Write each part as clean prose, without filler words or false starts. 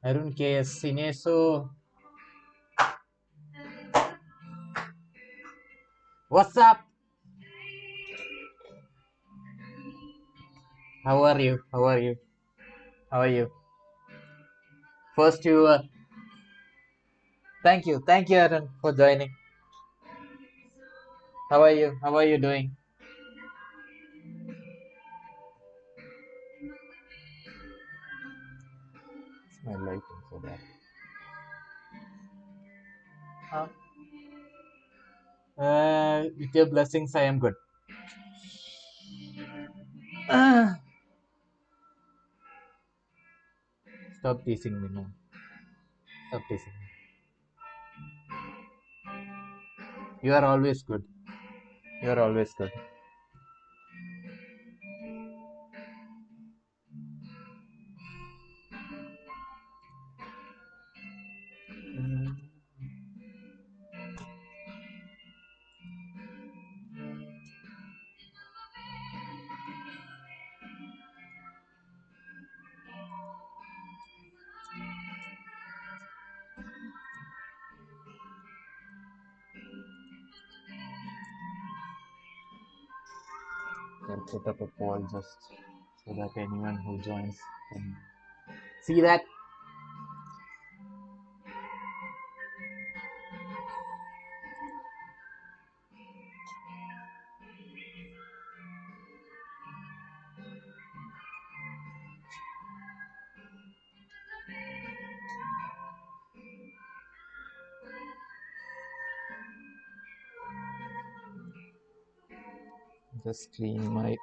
Arun KS Sineso. What's up? How are you? How are you? How are you? First, thank you, Arun, for joining. How are you? How are you doing? It's my lighting so bad. Huh? With your blessings, I am good. Ah, stop teasing me now. Stop teasing me. You are always good. You are always good. Mm, I'll put up a poll just so that anyone who joins can see that. Just clean my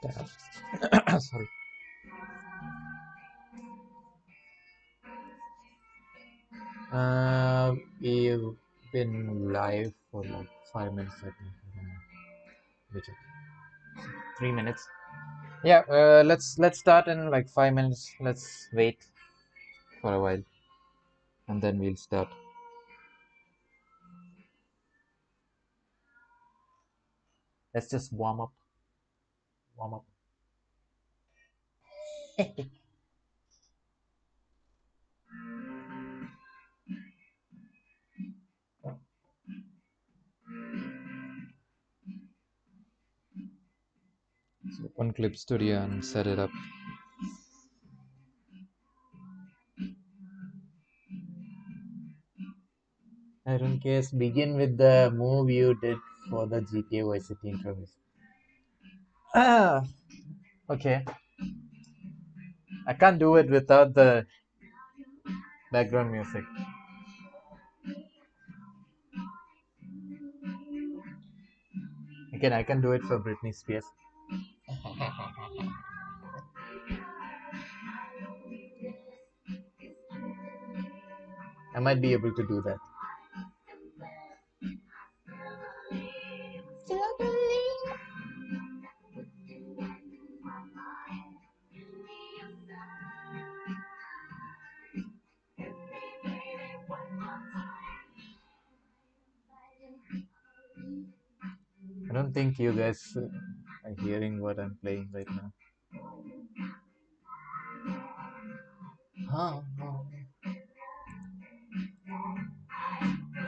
tab. Sorry. We've been live for like 5 minutes, I think. I don't know. Let me check. 3 minutes. Yeah. Let's start in like 5 minutes. Let's wait for a while, and then we'll start. Let's just warm up. Warm up. So open Clip Studio and set it up. I don't care. Begin with the move you did for the GTA Vice City interviews. Ah, okay. I can't do it without the background music. Again, I can do it for Britney Spears. I might be able to do that. I don't think you guys are hearing what I'm playing right now. Huh?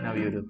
Now you do.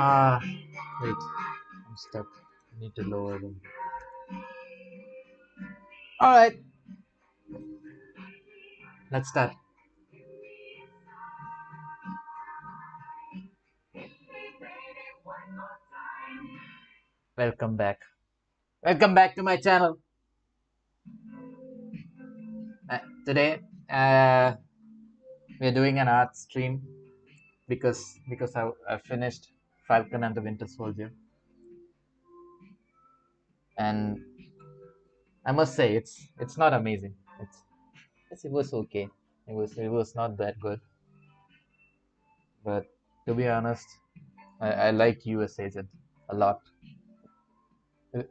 Ah, wait, I'm stuck. I need to lower them. All right, let's start. Welcome back. Welcome back to my channel. Today, we're doing an art stream because I finished Falcon and the Winter Soldier, and I must say it's not amazing. It was okay. It was not that good, but to be honest, I like US Agent a lot. Uh,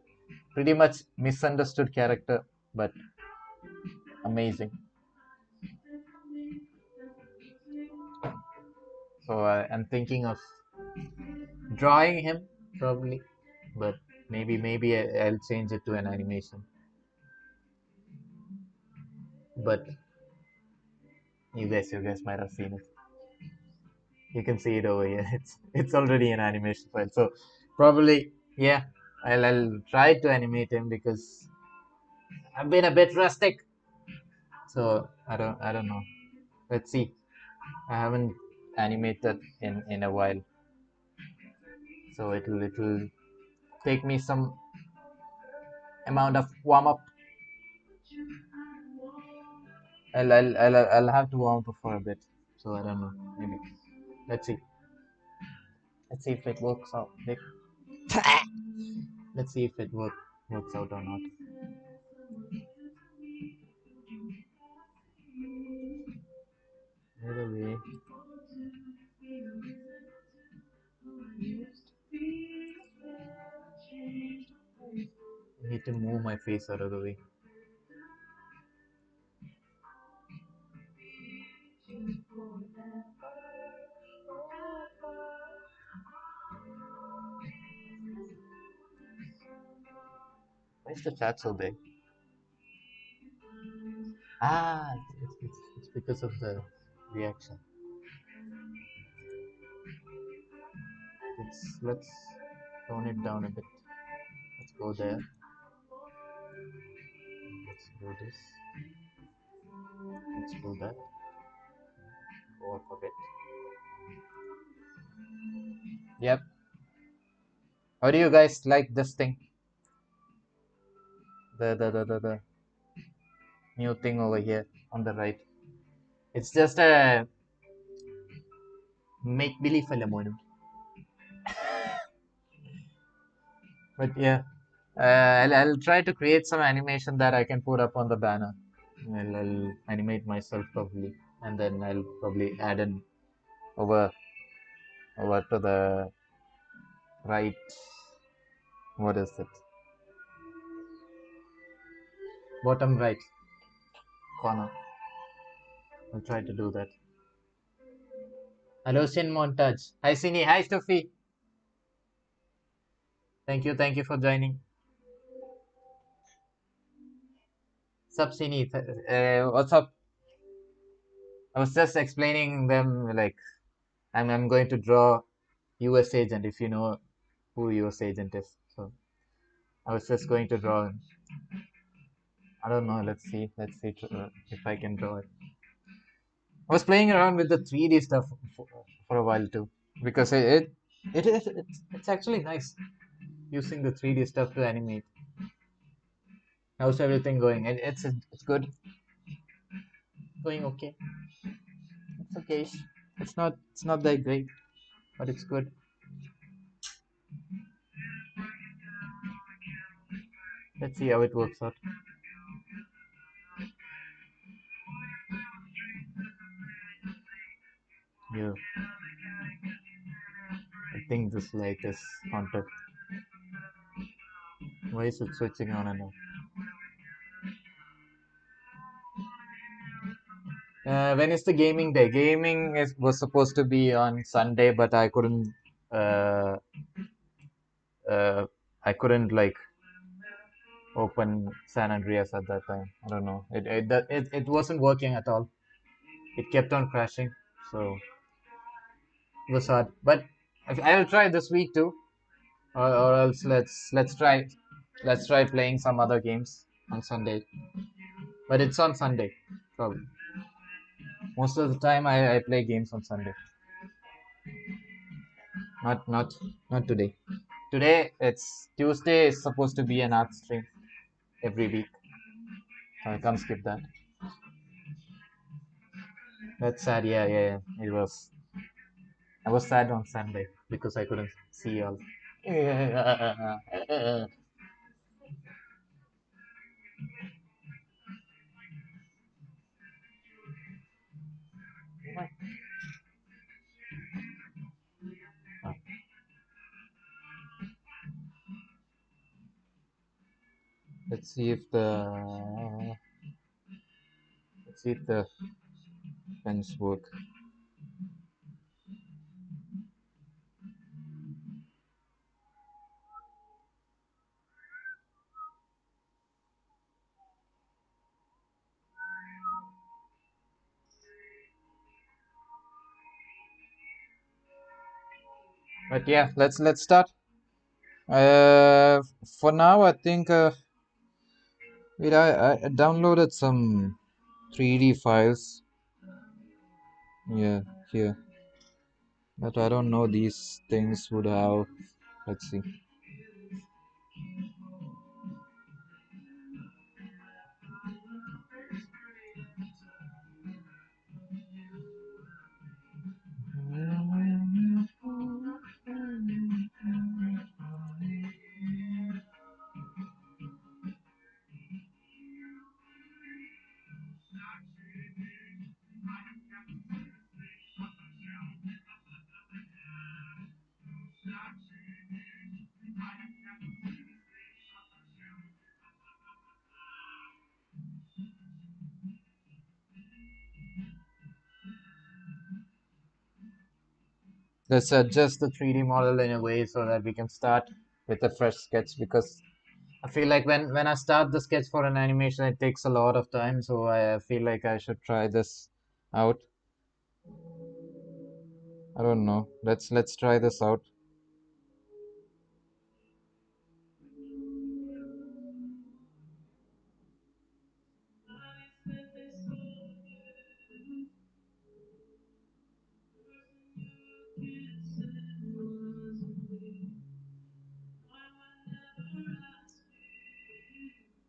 Pretty much misunderstood character, but amazing. So I'm thinking of drawing him probably, but maybe I'll change it to an animation. But you guys might have seen it. You can see it over here. It's already an animation file. So probably yeah, I'll try to animate him because I've been a bit rustic. So I don't know. Let's see. I haven't animated in a while, so it'll take me some amount of warm up. I'll have to warm up for a bit. So I don't know. Maybe let's see. Let's see if it works out. Let's see if it works out or not. Either way, I need to move my face out of the way. Why is the chat so big? Ah, it's because of the reaction. Let's tone it down a bit. Let's go there. Let's do this. Let's do that. Go up a bit. Yep. How do you guys like this thing? The new thing over here on the right. It's just a make believe phenomenon. But yeah, I'll try to create some animation that I can put up on the banner. I'll animate myself probably, and then I'll probably add in over over to the right. What is it? Bottom right corner. I'll try to do that. Hello, Sin Montage. Hi, Sini. Hi, Stuffy. Thank you for joining. What's up, Sini? What's up? I was just explaining them like I'm going to draw US agent if you know who US agent is. So I was just going to draw him. I don't know. Let's see if I can draw it. I was playing around with the 3D stuff for a while too because it's actually nice using the 3D stuff to animate. How's everything going? It's good. Going okay. It's okay. It's not that great, but it's good. Let's see how it works out. Yeah, I think this light is haunted. Why is it switching on and off? When is the gaming day? Gaming was supposed to be on Sunday, but Uh, uh, I couldn't like open San Andreas at that time. I don't know. It wasn't working at all. It kept on crashing, so it was hard. But I'll try this week too, or else let's try playing some other games on Sunday. But it's on Sunday, probably. Most of the time, I play games on Sunday. Not today. Today it's Tuesday is supposed to be an art stream every week. So I can't skip that. That's sad. Yeah, yeah, yeah. It was. I was sad on Sunday because I couldn't see y'all. Let's see if the pens work. But yeah, let's start. For now, I think wait, I downloaded some 3D files. Yeah, here, but I don't know these things would have. Let's see. Let's adjust the 3D model in a way so that we can start with a fresh sketch because I feel like when I start the sketch for an animation, it takes a lot of time. So I feel like I should try this out. I don't know. Let's try this out.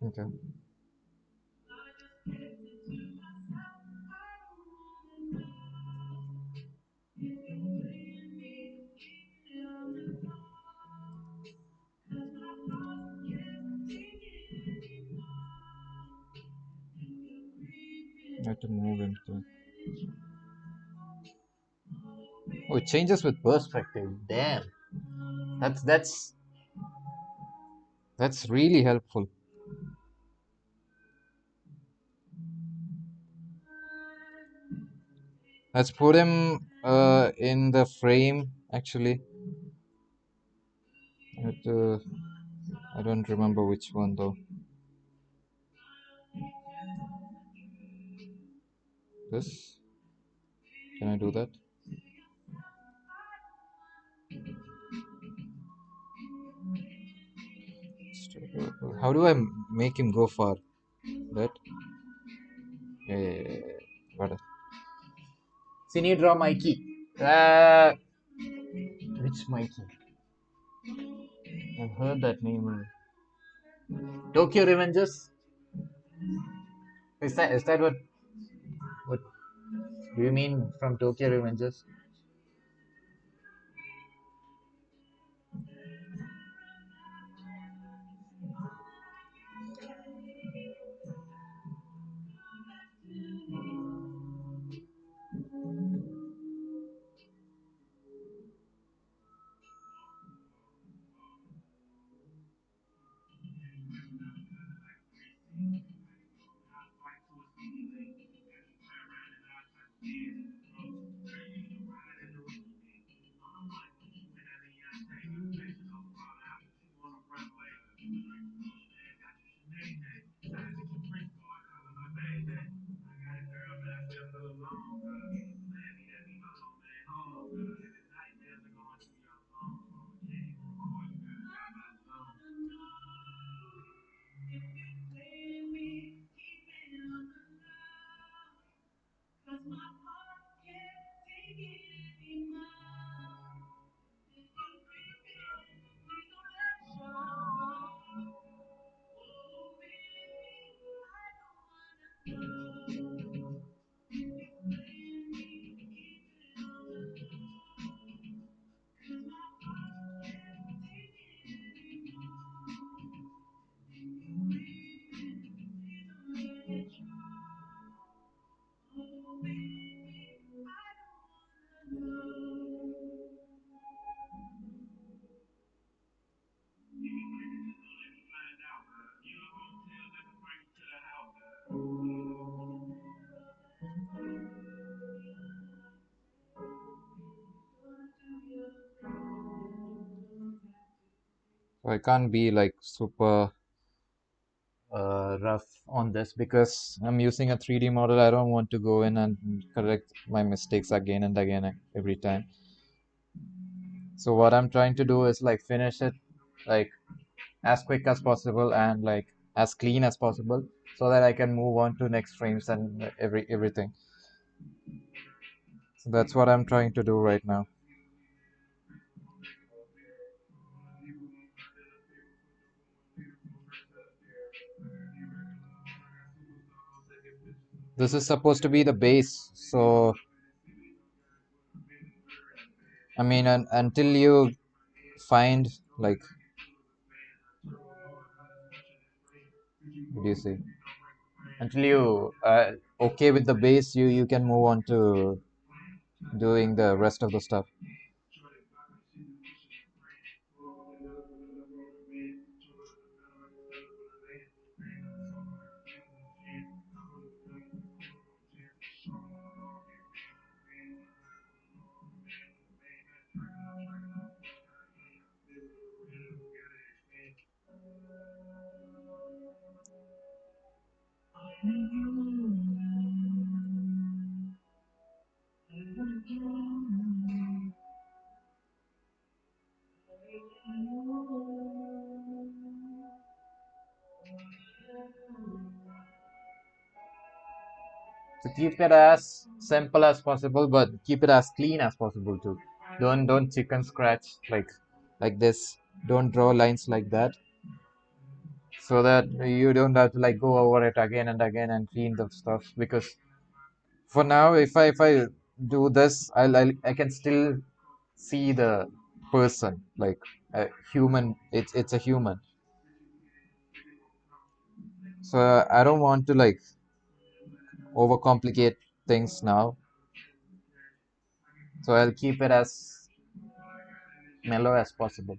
Okay. I have to move into. Oh, it changes with perspective. Damn. That's really helpful. Let's put him in the frame actually. I have to, I don't remember which one though. This? Can I do that? How do I make him go far? That? Yeah, yeah, yeah, yeah. Got it. Cine draw Mikey. Which Mikey? I've heard that name. Tokyo Revengers? Is that what do you mean from Tokyo Revengers? So I can't be like super rough on this because I'm using a 3D model. I don't want to go in and correct my mistakes again and again every time. So what I'm trying to do is like finish it like as quick as possible and like as clean as possible so that I can move on to next frames and everything. So that's what I'm trying to do right now. This is supposed to be the base, so I mean, until you find like, what do you say? Until you okay with the base, you can move on to doing the rest of the stuff. So keep it as simple as possible, but keep it as clean as possible too. Don't chicken scratch like this. Don't draw lines like that, so that you don't have to like go over it again and again and clean the stuff. Because for now, if I do this, I can still see the person like a human. It's a human. So I don't want to like overcomplicate things now. So I'll keep it as mellow as possible.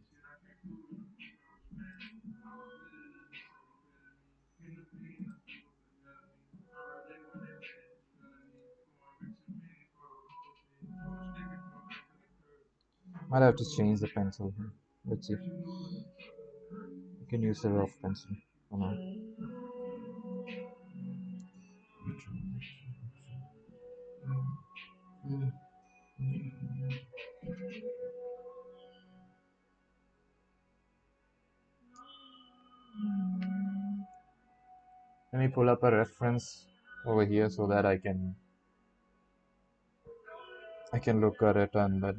Might have to change the pencil. Let's see. You can use a rough pencil for now. Let me pull up a reference over here so that I can look at it and then.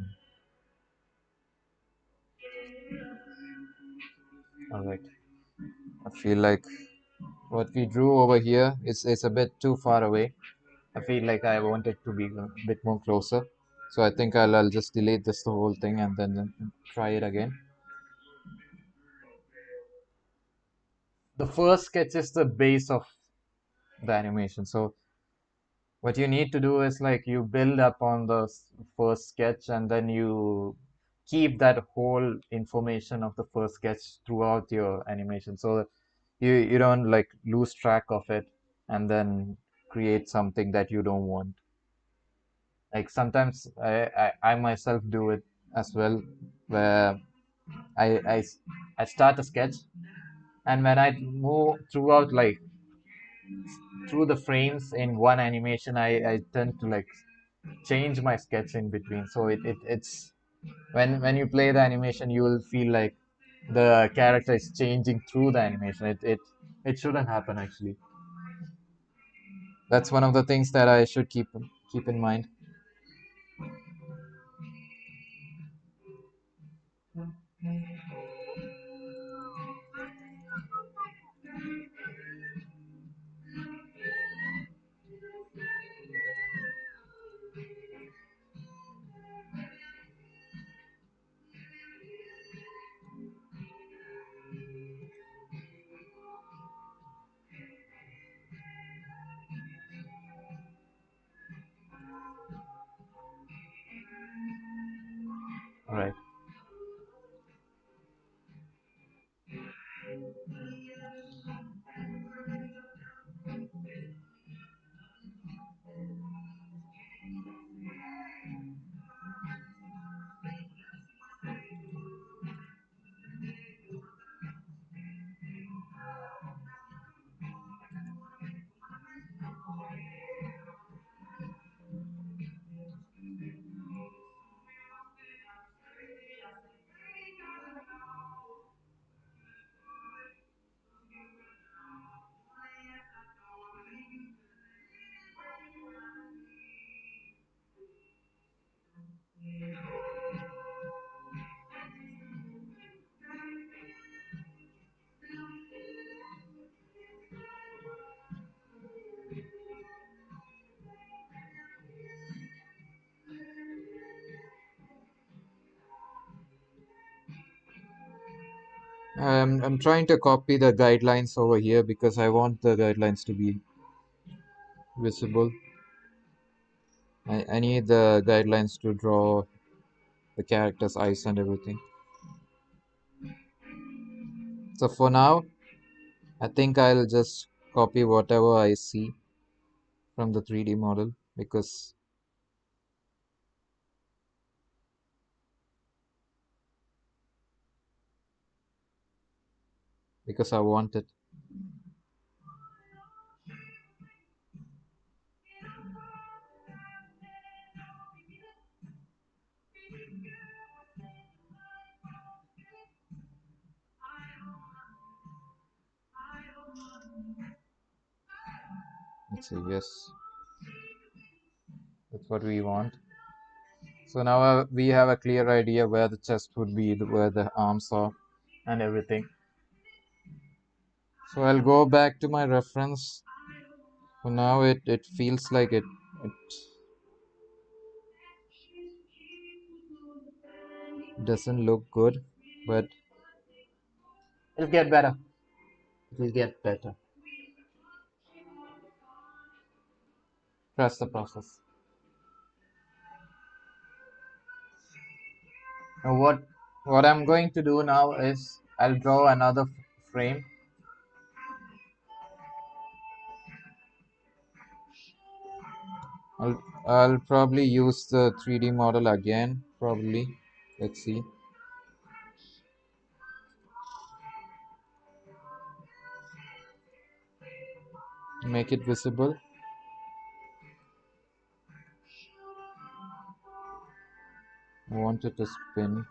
All right. I feel like what we drew over here is a bit too far away. I feel like I want it to be a bit more closer. So I think I'll just delete this the whole thing and then try it again. The first sketch is the base of the animation. So what you need to do is like you build up on the first sketch and then you keep that whole information of the first sketch throughout your animation. So you don't like lose track of it and then create something that you don't want. Like sometimes I myself do it as well, where I, I I start a sketch and when I move throughout like through the frames in one animation, I tend to like change my sketch in between. So it's when you play the animation, you will feel like the character is changing through the animation. It shouldn't happen actually. That's one of the things that I should keep in mind. All right. I'm trying to copy the guidelines over here because I want the guidelines to be visible. I need the guidelines to draw the character's eyes and everything. So for now, I think I'll just copy whatever I see from the 3D model because I want it. Let's say yes, that's what we want. So now we have a clear idea where the chest would be, where the arms are, and everything. So I'll go back to my reference. For now, it feels like it doesn't look good, but it'll get better. It'll get better. Trust the process. Now what I'm going to do now is I'll draw another frame. I'll probably use the 3D model again. Probably. Let's see. Make it visible. I want it to spin.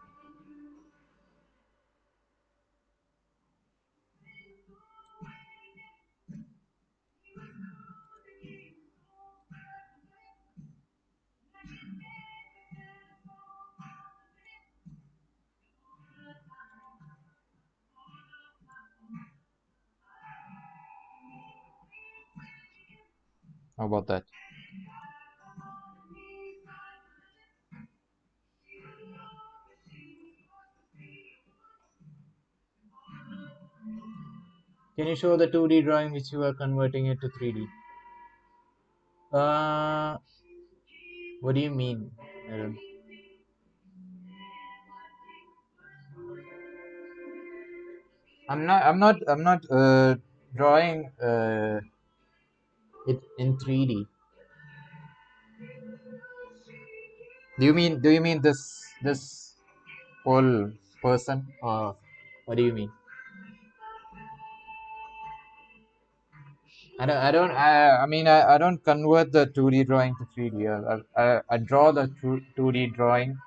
How about that? Can you show the 2D drawing which you are converting it to 3D? Uh, what do you mean? I don't. I'm not drawing it in 3D. Do you mean this whole person, or what do you mean? I don't convert the 2D drawing to 3D. I draw the 2D drawing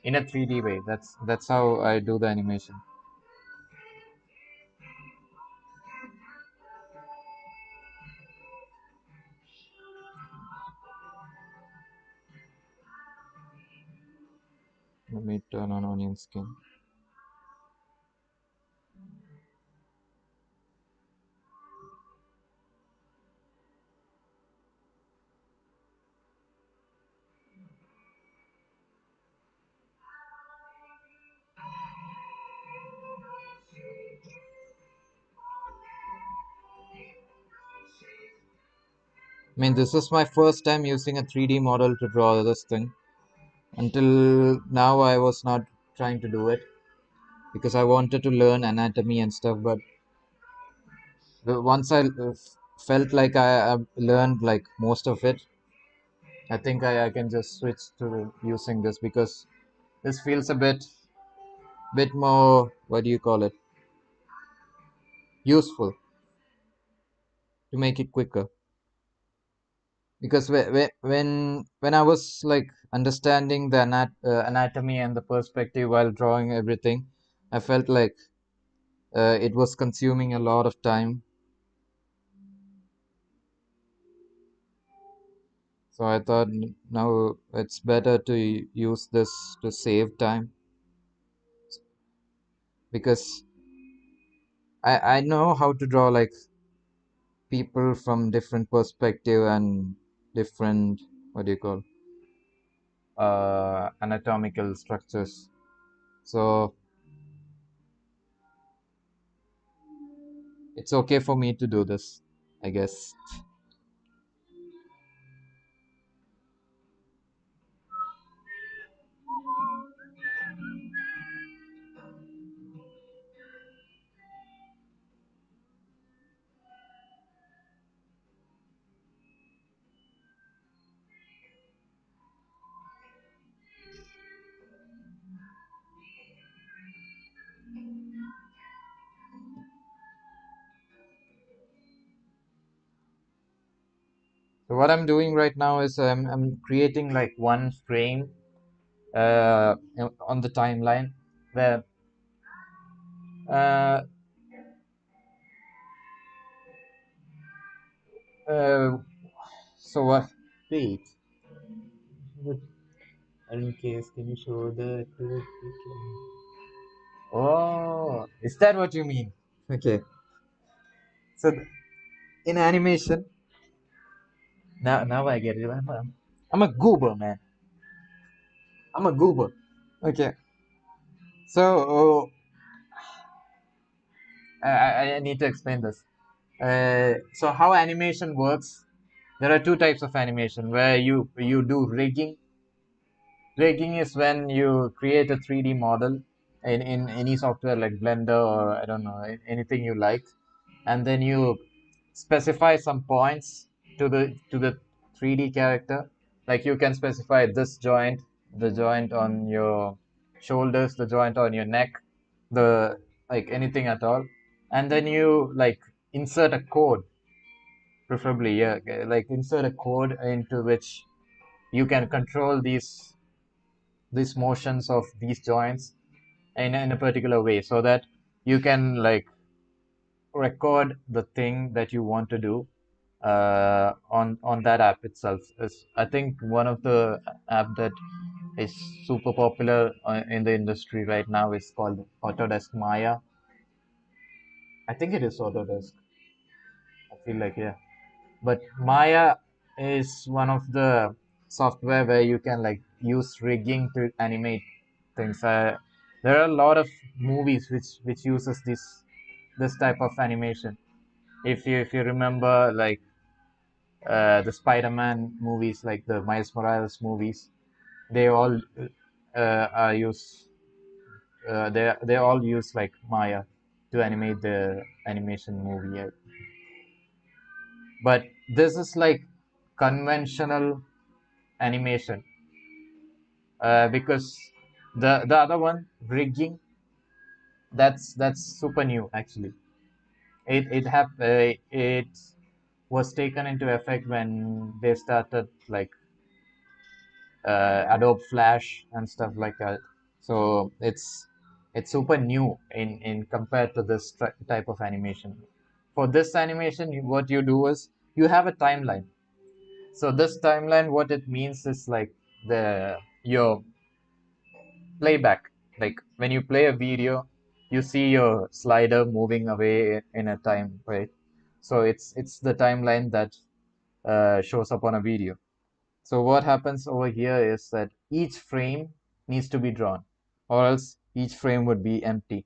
in a 3D way. That's how I do the animation. Let me turn on onion skin. I mean, this is my first time using a 3D model to draw this thing. Until now, I was not trying to do it because I wanted to learn anatomy and stuff. But once I felt like I learned like most of it, I think I can just switch to using this because this feels a bit more, what do you call it, useful to make it quicker. Because when I was like understanding the anatomy and the perspective while drawing everything, I felt like it was consuming a lot of time. So I thought now it's better to use this to save time because I know how to draw like people from different perspective and different, what do you call, anatomical structures. So it's okay for me to do this, I guess. So what I'm doing right now is I'm creating like one frame on the timeline where uh, uh, so what wait what in case can you show the oh, is that what you mean? Okay, so in animation, now I get it. I'm a goober, man. I'm a goober. Okay, so I need to explain this. So how animation works? There are two types of animation where you do rigging. Rigging is when you create a 3D model in any software like Blender or I don't know anything you like, and then you specify some points to the 3D character. Like you can specify this joint, the joint on your shoulders, the joint on your neck, the like anything at all, and then you like insert a code, preferably yeah, like insert a code into which you can control these motions of these joints in a particular way so that you can like record the thing that you want to do on that app itself. Is I think one of the app that is super popular in the industry right now is called Autodesk Maya. I think it is Autodesk. I feel like yeah. But Maya is one of the software where you can like use rigging to animate things. There are a lot of movies which uses this type of animation. If you remember like the Spider-Man movies, like the Miles Morales movies, they all are use they all use like Maya to animate the animation movie. But this is like conventional animation because the other one rigging that's super new actually. It was taken into effect when they started like Adobe Flash and stuff like that. So it's super new in compared to this type of animation. For this animation, what you do is you have a timeline. So this timeline, what it means is like the your playback. Like when you play a video, you see your slider moving away in a time, right? So it's the timeline that shows up on a video. So what happens over here is that each frame needs to be drawn, or else each frame would be empty.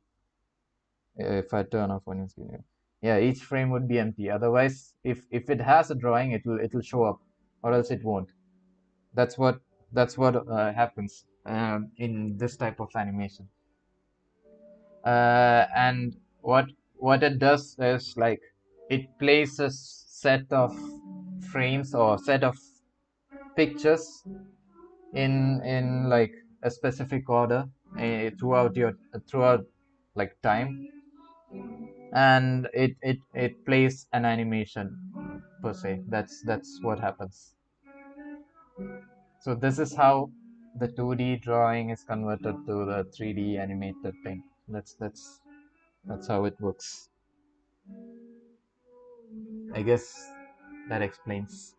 If I turn off onion skin, yeah, each frame would be empty. Otherwise, if it has a drawing, it'll show up, or else it won't. That's what happens in this type of animation. And what it does is like it plays a set of frames or set of pictures in like a specific order throughout like time, and it plays an animation per se. That's what happens. So this is how the 2D drawing is converted to the 3D animated thing. That's how it works. I guess that explains.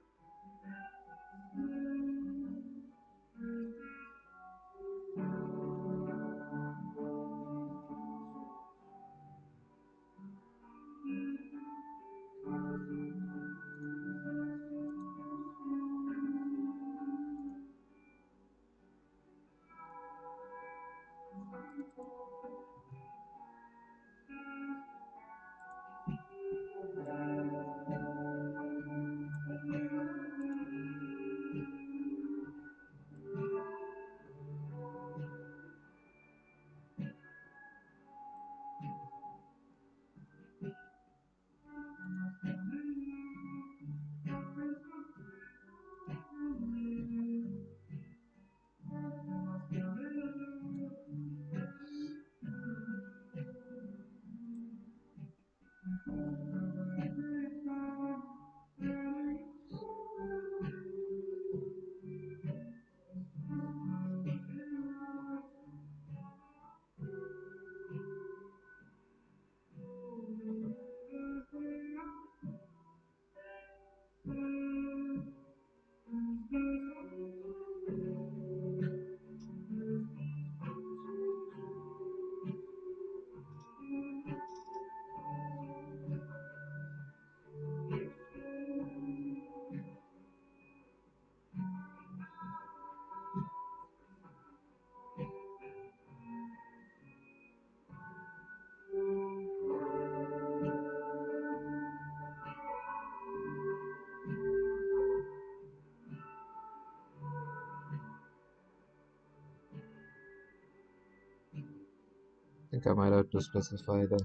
I think I might have to specify the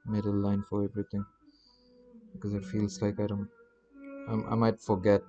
middle line for everything because it feels like I might forget.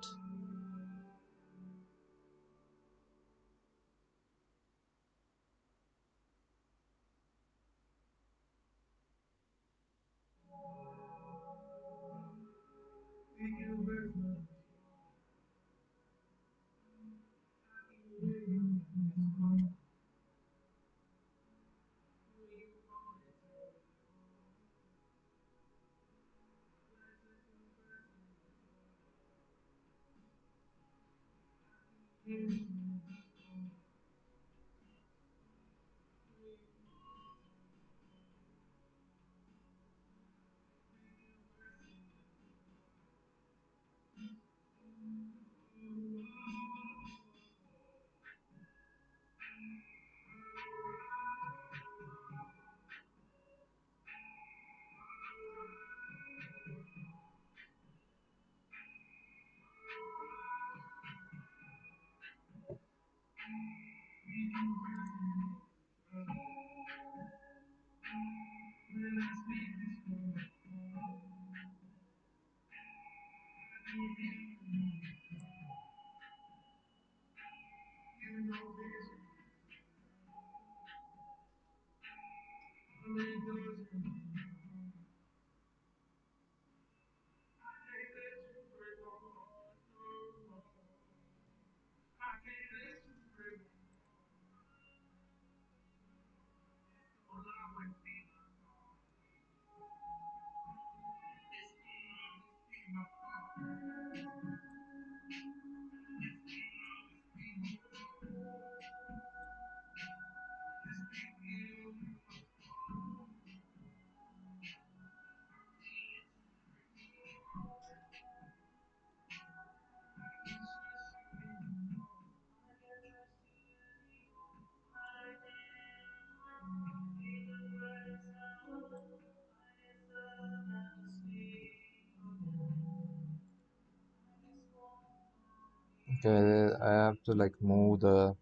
Okay, I have to like move the.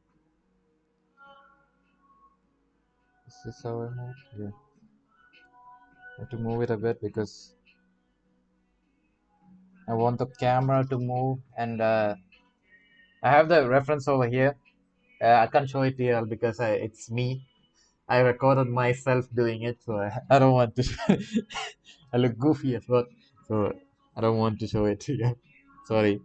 Is this how I move? Yeah, I have to move it a bit because I want the camera to move, and I have the reference over here. I can't show it here because it's me. I recorded myself doing it, so I don't want to. I look goofy as well, so I don't want to show it to you. Sorry.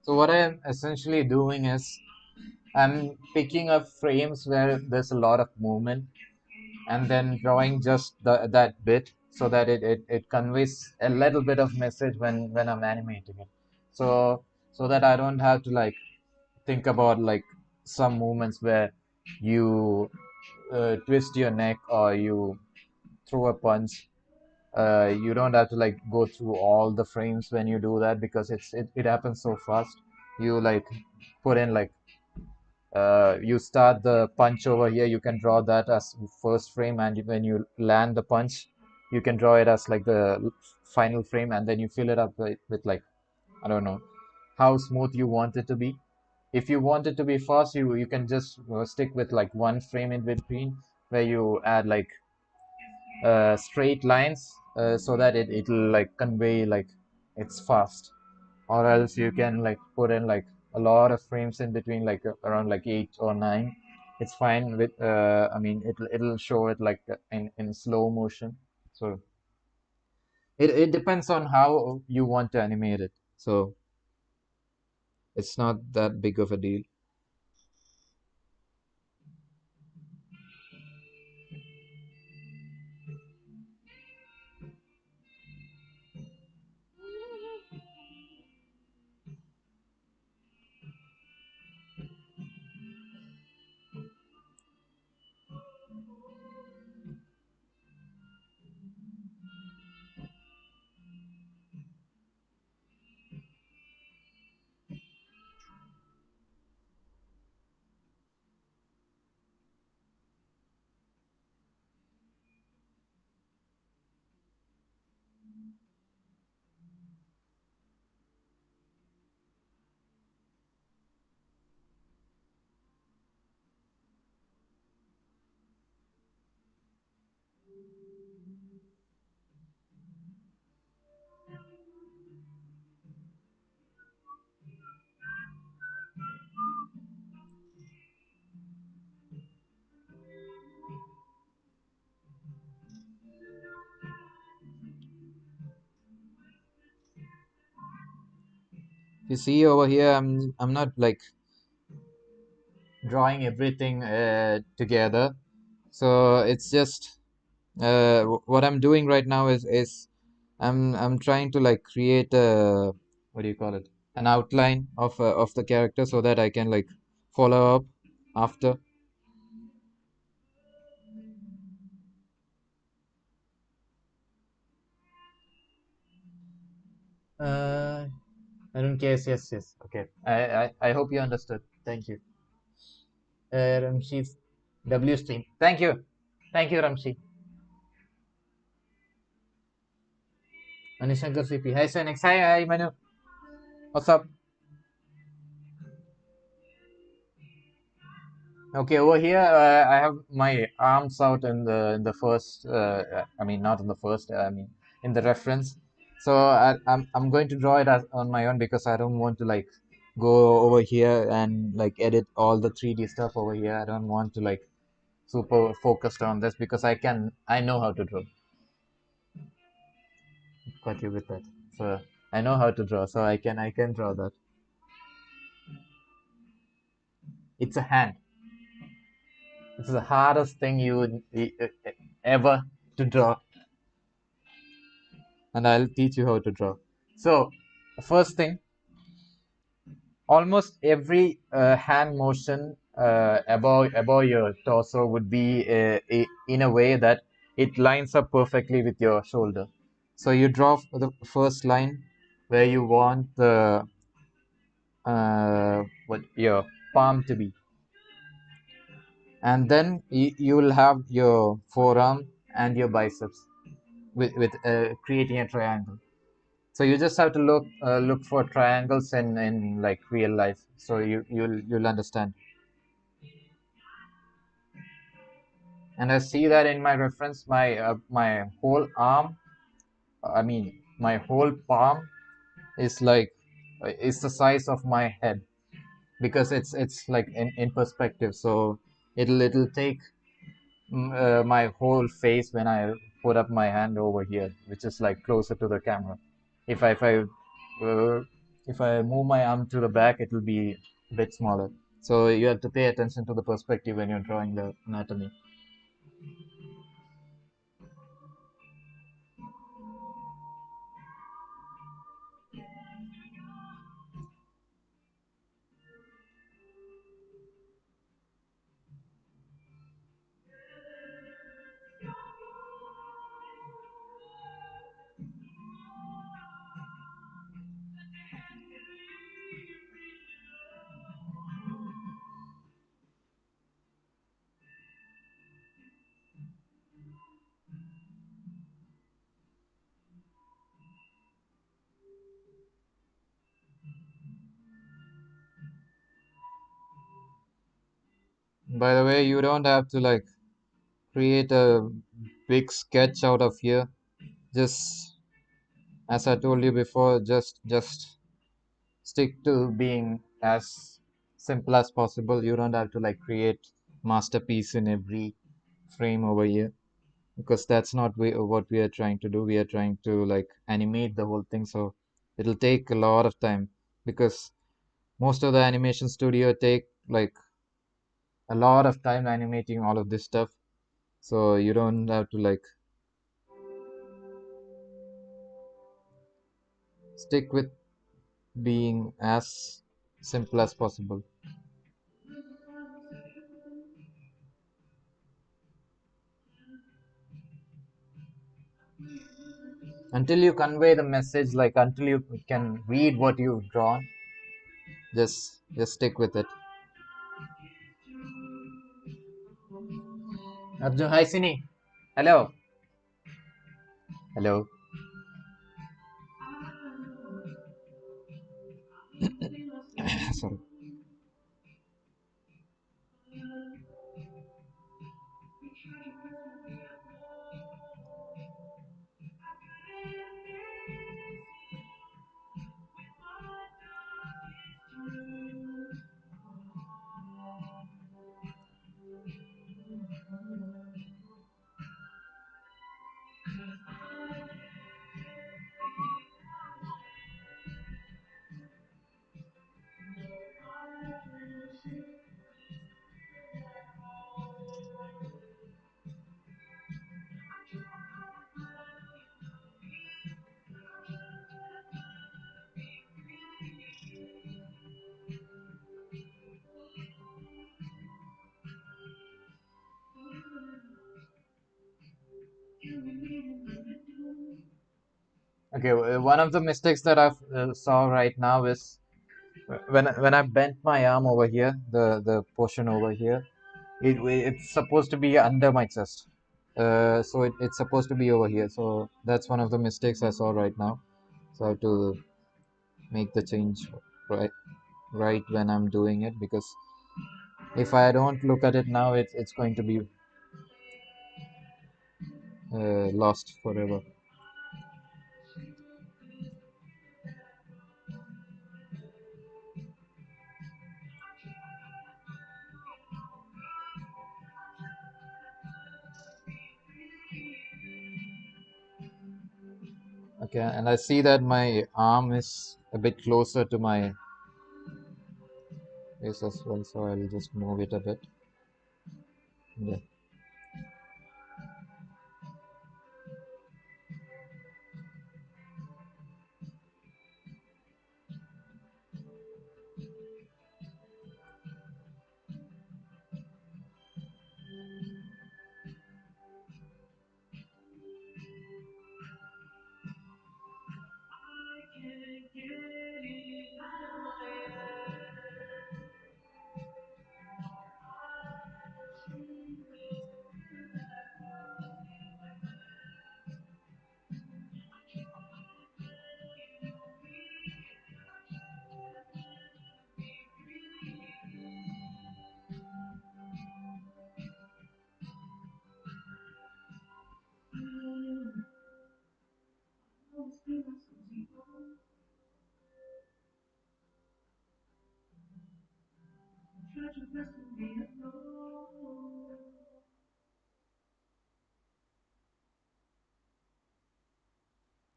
So what I'm essentially doing is I'm picking up frames where there's a lot of movement and then drawing just that bit so that it conveys a little bit of message when I'm animating it. So so that I don't have to like think about like some movements where you twist your neck or you throw a punch. You don't have to like go through all the frames when you do that because it happens so fast. You like put in like you start the punch over here, you can draw that as first frame, and when you land the punch you can draw it as like the final frame, and then you fill it up with like I don't know how smooth you want it to be. If you want it to be fast, you can just stick with like one frame in between where you add like straight lines so that it'll like convey like it's fast, or else you can like put in like a lot of frames in between like around like 8 or 9. It's fine with I mean it'll show it like in slow motion. So it depends on how you want to animate it, so it's not that big of a deal. You see over here, I'm not like drawing everything together. So it's just what I'm doing right now is I'm trying to like create a what do you call it? An outline of the character so that I can like follow up after. Uh, I don't care. Yes, yes. Okay. I hope you understood. Thank you. Ramshi's W stream. Thank you. Thank you, Ramshi. Manishankar CP. Hi, Senex. Hi, Manu. What's up? Okay, over here I have my arms out in the first. I mean, not in the first. I mean, in the reference. So I'm going to draw it as, on my own because I don't want to like go over here and like edit all the 3D stuff over here. I don't want to like super focused on this because I know how to draw. Got you with that. So I know how to draw, so I can draw that. It's a hand. It's the hardest thing you would ever to draw, and I'll teach you how to draw. So, first thing, almost every hand motion above your torso would be in a way that it lines up perfectly with your shoulder. So you draw the first line where you want the what your palm to be, and then you will have your forearm and your biceps with creating a triangle. So you just have to look for triangles in like real life. So you'll understand. And I see that in my reference, my whole arm, I mean my whole palm is like is the size of my head, because it's like in perspective. So it'll take my whole face when I put up my hand over here, which is like closer to the camera. Uh, if I move my arm to the back, it will be a bit smaller. So you have to pay attention to the perspective when you're drawing the anatomy. By the way, you don't have to like create a big sketch out of here. Just as I told you before, just stick to being as simple as possible. You don't have to like create masterpiece in every frame over here, because that's not what we are trying to do. We are trying to like animate the whole thing, so it'll take a lot of time, because most of the animation studio take like a lot of time animating all of this stuff. So you don't have to like stick with being as simple as possible until you convey the message, like until you can read what you've drawn. Just stick with it. Arjun, hi Sini. Hello. Hello. Sorry. Okay, one of the mistakes that I've saw right now is when I bent my arm over here, the portion over here, it's supposed to be under my chest. So it's supposed to be over here. So that's one of the mistakes I saw right now. So I have to make the change right right when I'm doing it, because if I don't look at it now, it's going to be lost forever. Okay, and I see that my arm is a bit closer to my face as well, so I'll just move it a bit. Yeah.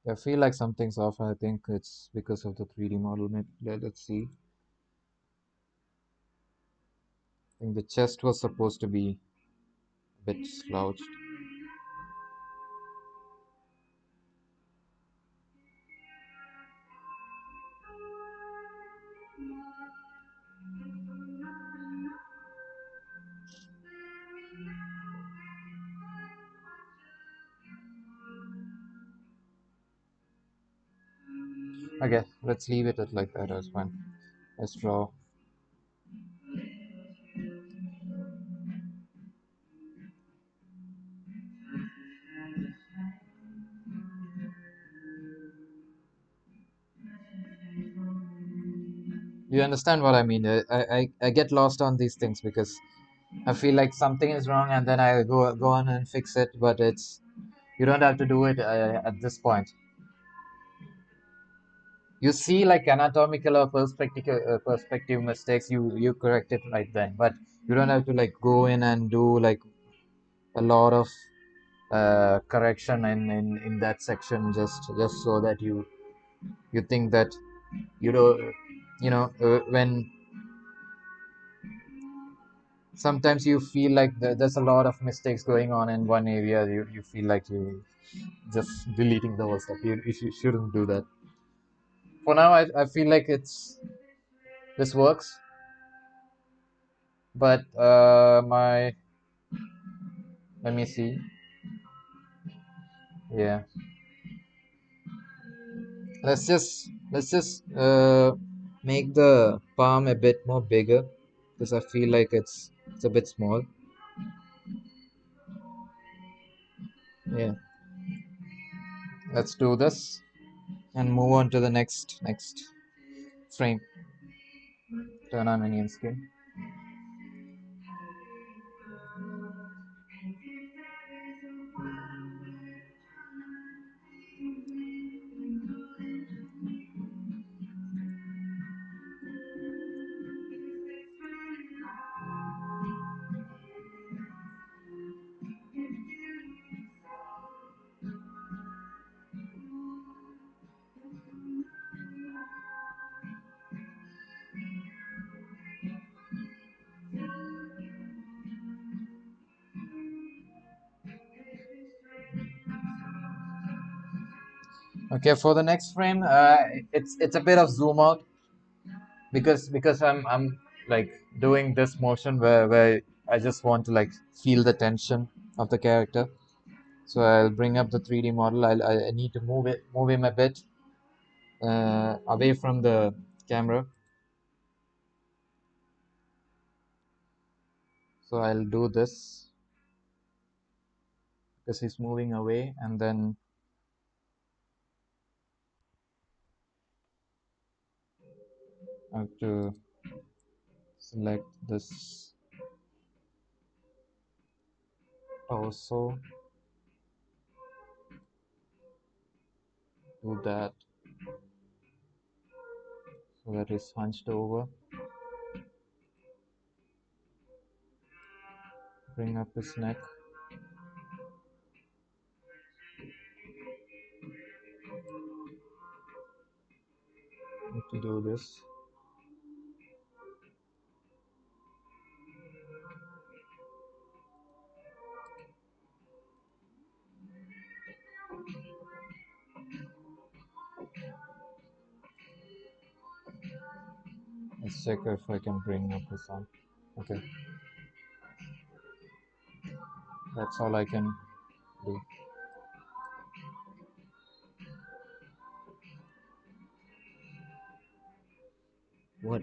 I feel like something's off. I think it's because of the 3D model. Let's see. I think the chest was supposed to be a bit slouched. Okay, let's leave it at like that. That's fine. Let's draw. You understand what I mean? I get lost on these things because I feel like something is wrong and then I go on and fix it, but it's you don't have to do it at this point. You see like anatomical or perspective mistakes, you correct it right then, but you don't have to like go in and do like a lot of correction in that section just so that you think that you know when sometimes you feel like there's a lot of mistakes going on in one area, you feel like you just deleting the whole stuff. You shouldn't do that. For now, I feel like this works, but my let me see. Yeah, let's just make the palm a bit more bigger because I feel like it's a bit small. Yeah, let's do this and move on to the next frame. Turn on onion skin. Okay, for the next frame, it's a bit of zoom out because I'm like doing this motion where I just want to like feel the tension of the character. So I'll bring up the 3D model. I need to move him a bit away from the camera. So I'll do this because he's moving away, and then I have to select this torso, do that so that he's hunched over, bring up his neck. Need to do this. Let's check if I can bring up his arm. Okay, that's all I can do. What?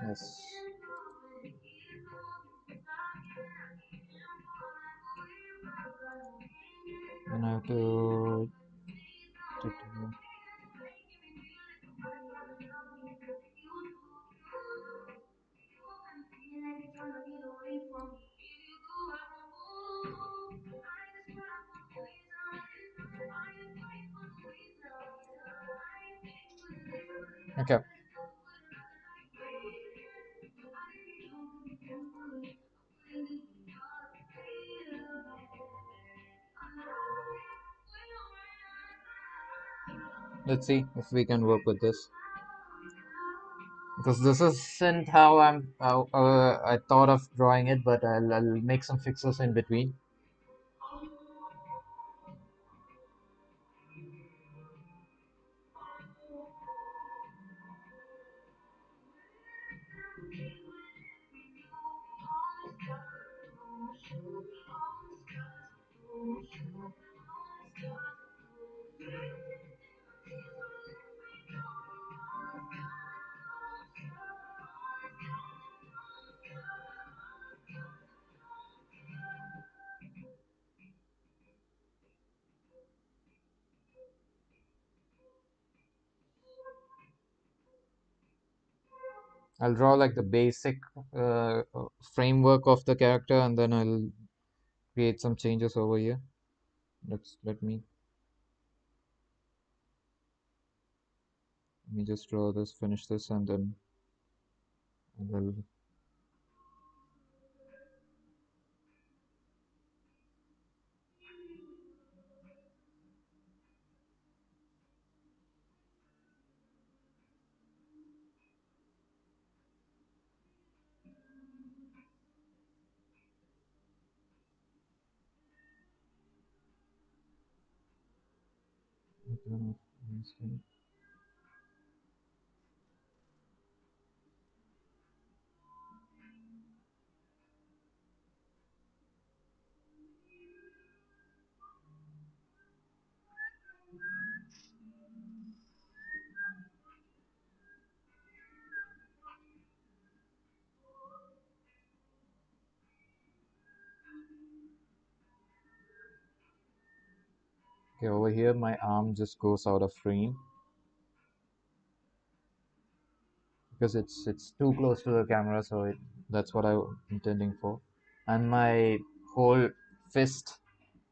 Yes. And I have to okay. Let's see if we can work with this. Because this isn't how I thought of drawing it, but I'll make some fixes in between. I'll draw like the basic framework of the character, and then I'll create some changes over here. Let me just draw this, finish this, and then I'll turn off this thing. Okay, over here my arm just goes out of frame because it's too close to the camera, so that's what I'm intending for. And my whole fist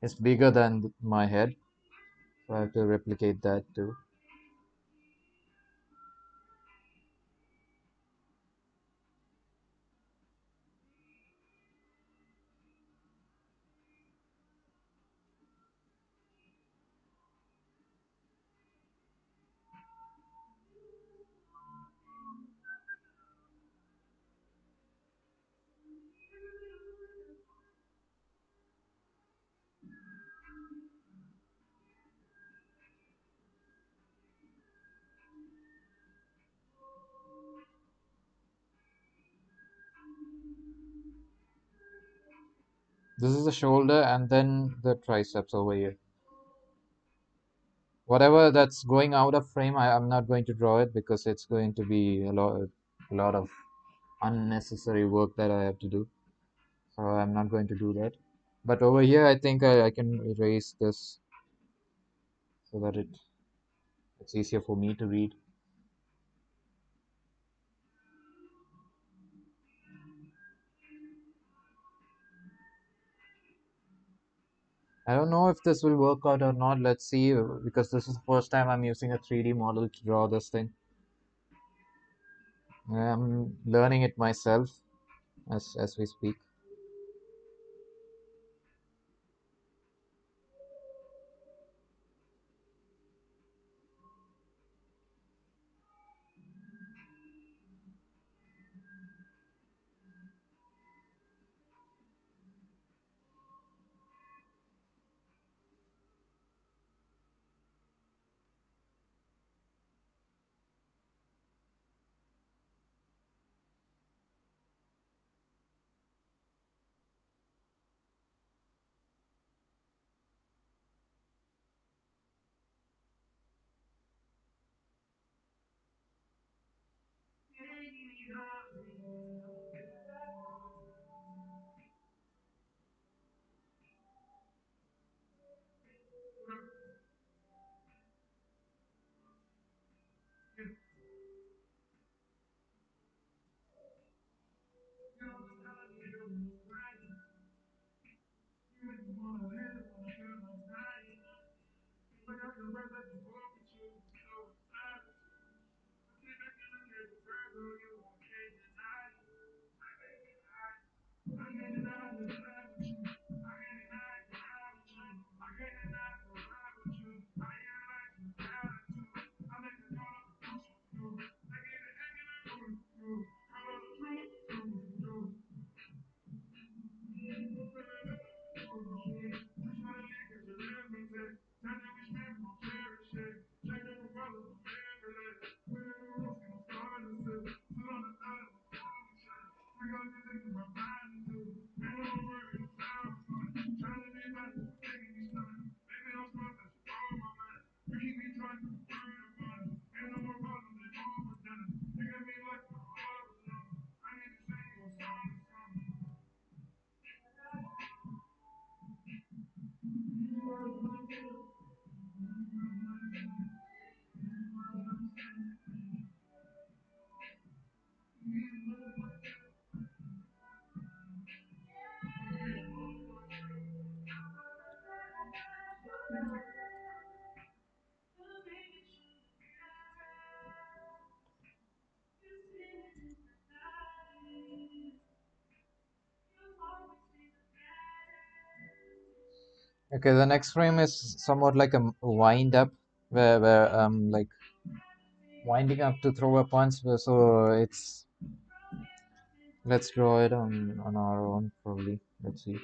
is bigger than my head, so I have to replicate that too. This is the shoulder and then the triceps over here. Whatever that's going out of frame, I'm not going to draw it because it's going to be a lot of unnecessary work that I have to do. So I'm not going to do that. But over here, I think I can erase this so that it's easier for me to read. I don't know if this will work out or not. Let's see, because this is the first time I'm using a 3D model to draw this thing. I'm learning it myself as we speak. Okay, the next frame is somewhat like a wind up, where like winding up to throw a punch. So it's let's draw it on our own probably. Let's see.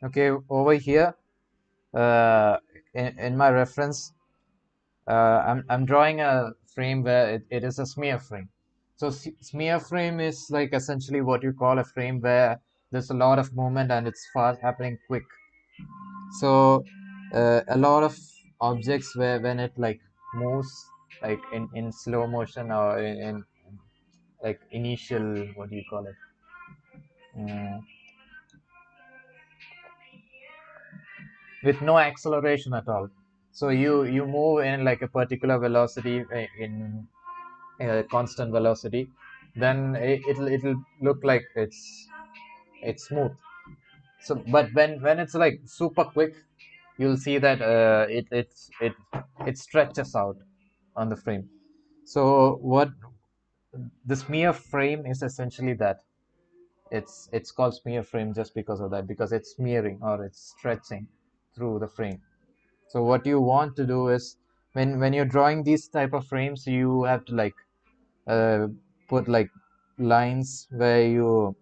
Okay, over here, uh, in my reference, I'm drawing a frame where it is a smear frame. So smear frame is like essentially what you call a frame where there's a lot of movement and it's fast happening quick. So a lot of objects where when it like moves like in slow motion or in like initial, what do you call it? Mm, with no acceleration at all. So you move in like a particular velocity in a constant velocity, then it'll look like it's smooth. So but when it's like super quick, you'll see that it stretches out on the frame. So what the smear frame is essentially that it's called smear frame just because of that, because it's smearing or it's stretching through the frame. So what you want to do is when you're drawing these type of frames, you have to like uh, put like lines where you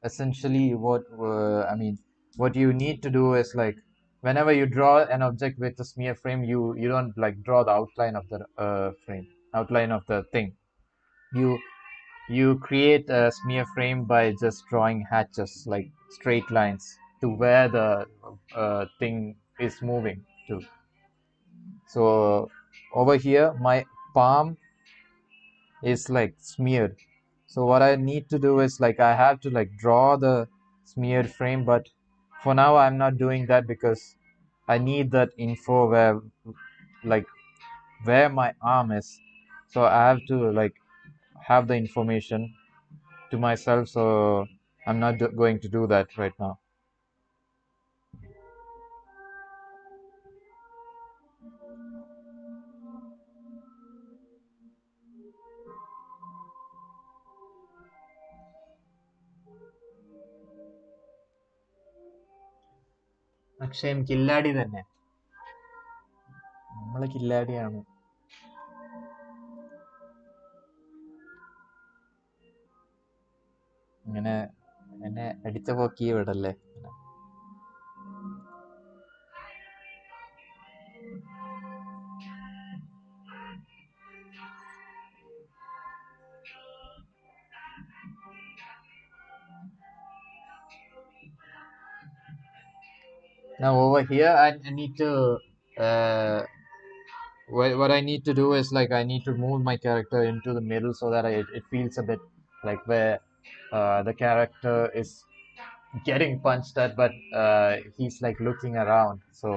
essentially I mean what you need to do is like whenever you draw an object with a smear frame, you don't like draw the outline of the frame, outline of the thing. You you create a smear frame by just drawing hatches like straight lines to where the thing is moving to. So over here, my palm is like smeared. So what I need to do is like I have to like draw the smeared frame, but for now I'm not doing that because I need that info where like where my arm is. So I have to like have the information to myself. So I'm not going to do that right now. അക്ഷയം കില്ലാടി തന്നെ, നമ്മള് കില്ലാടിയാണ്. ഇങ്ങനെ എന്നെ അടിച്ച പോക്കി വിടല്ലേ. Now over here, I need to what I need to do is like I need to move my character into the middle so that it feels a bit like where the character is getting punched at, but he's like looking around. So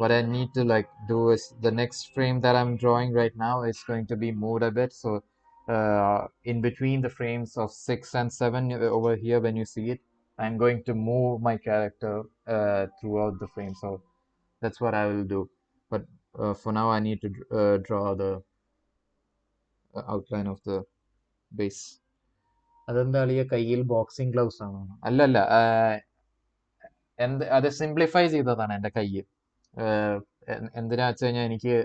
what I need to like do is the next frame that I'm drawing right now is going to be moved a bit. So in between the frames of 6 and 7 over here, when you see it, I'm going to move my character throughout the frame. So that's what I will do. But for now, I need to draw the outline of the base. അതെന്താ അളിയ കയ്യിൽ boxing gloves ആണോ? അല്ലല്ല, അത് simplify ചെയ്തതാണ് എൻ്റെ കയ്യ്. എന്തിനാ വെച്ച് കഴിഞ്ഞാൽ എനിക്ക്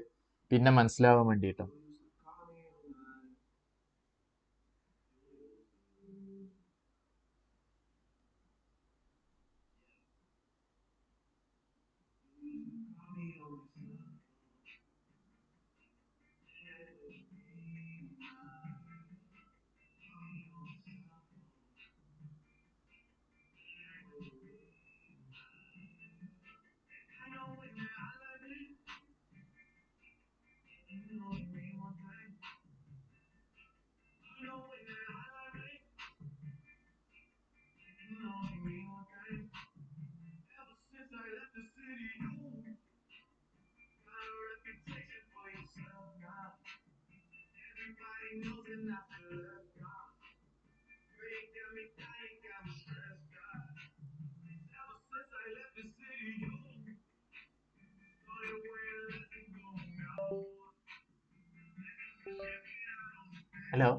പിന്നെ മനസ്സിലാവാൻ വേണ്ടിയിട്ടാ. Hello.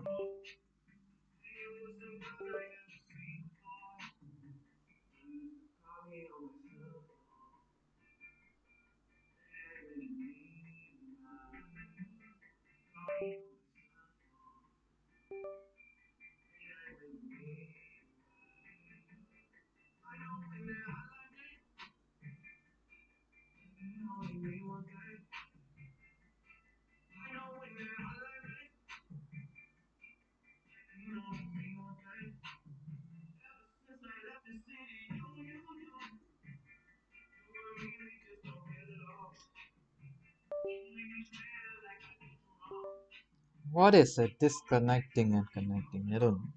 What is it? Disconnecting and connecting. I don't know.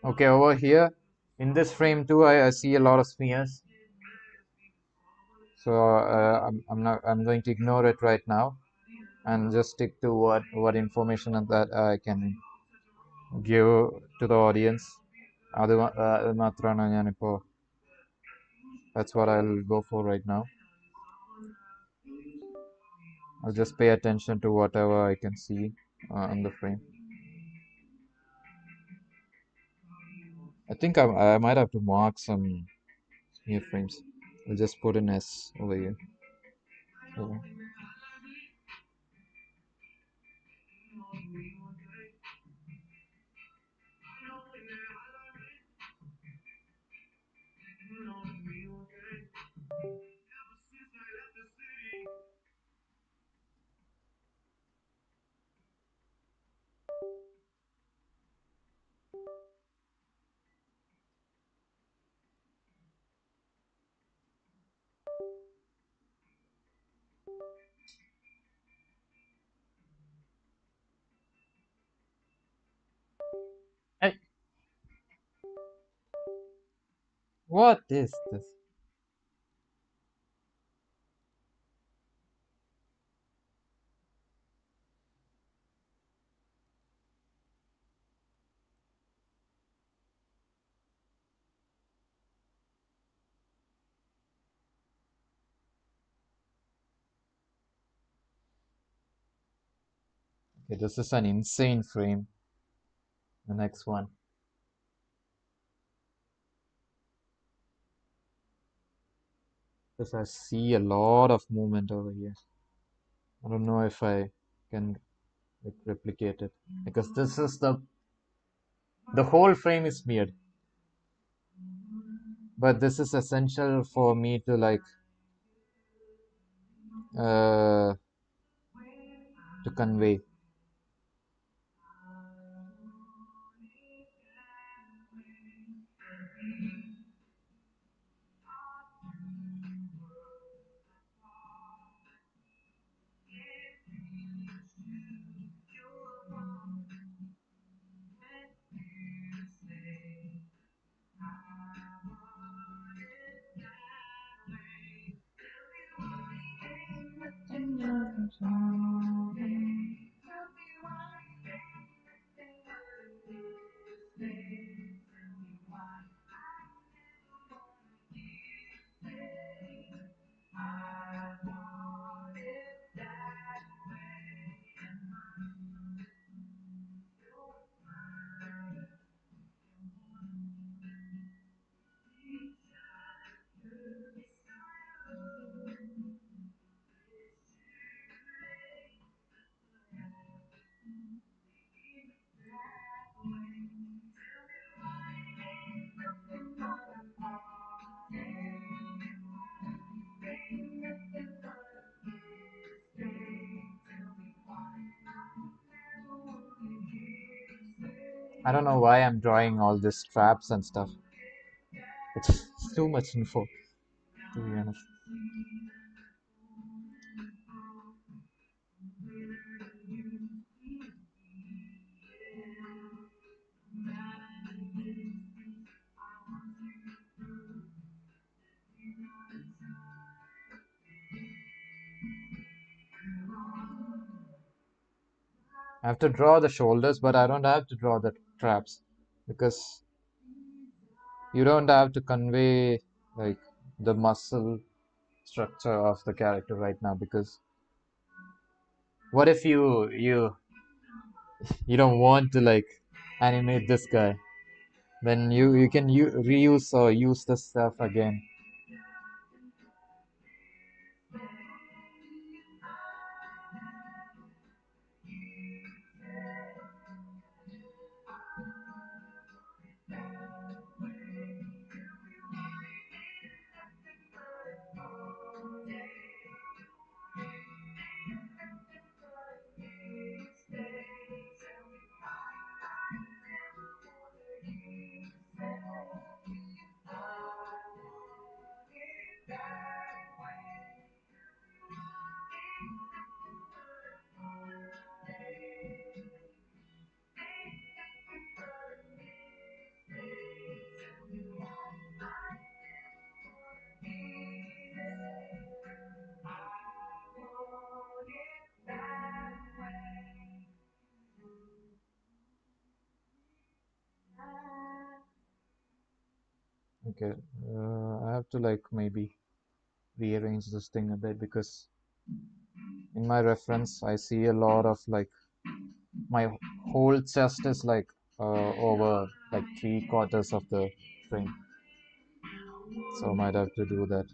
Okay, over here in this frame too, I see a lot of smears. So I'm going to ignore it right now and just stick to what information that I can give to the audience. മാത്രമാണ് ഞാനിപ്പോ That's what I'll go for right now. I'll just pay attention to whatever I can see on the frame. I think I might have to mark some smear frames. I'll just put an S over here. So, hey, what is this? Okay, this is an insane frame. The next one. Because I see a lot of movement over here. I don't know if I can like, replicate it. Because this is the whole frame is smeared. But this is essential for me to like uh, to convey. I don't know why I'm drawing all these traps and stuff. It's too much info, to be honest. I have to draw the shoulders, but I don't have to draw the traps because you don't have to convey like the muscle structure of the character right now. Because what if you don't want to like animate this guy? Then you can reuse or use the stuff again. Okay, I have to like maybe rearrange this thing a bit because in my reference I see a lot of like my whole chest is like over like 3/4 of the frame, so I might have to do that.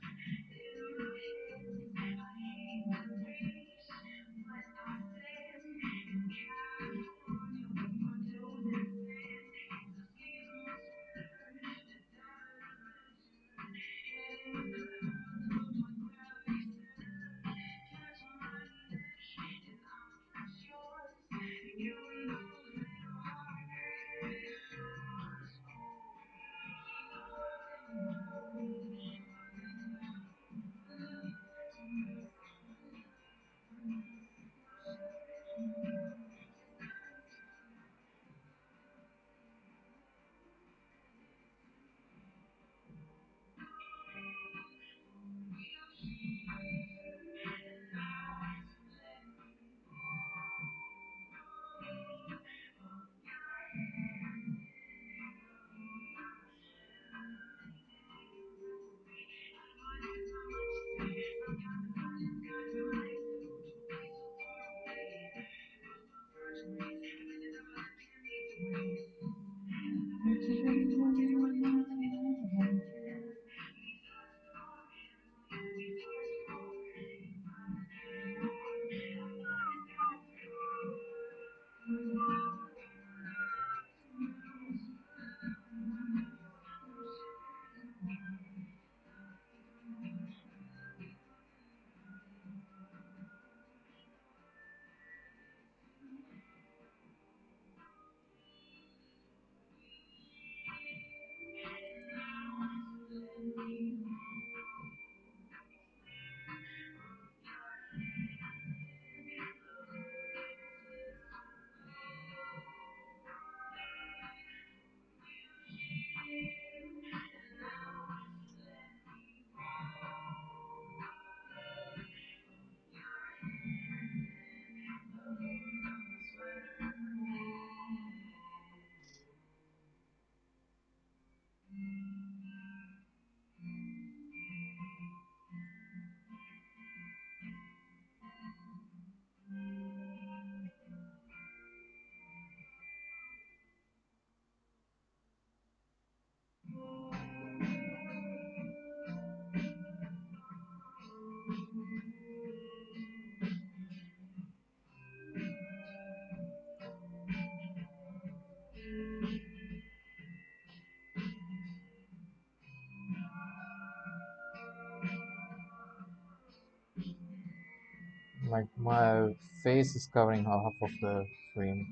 Like my face is covering half of the frame.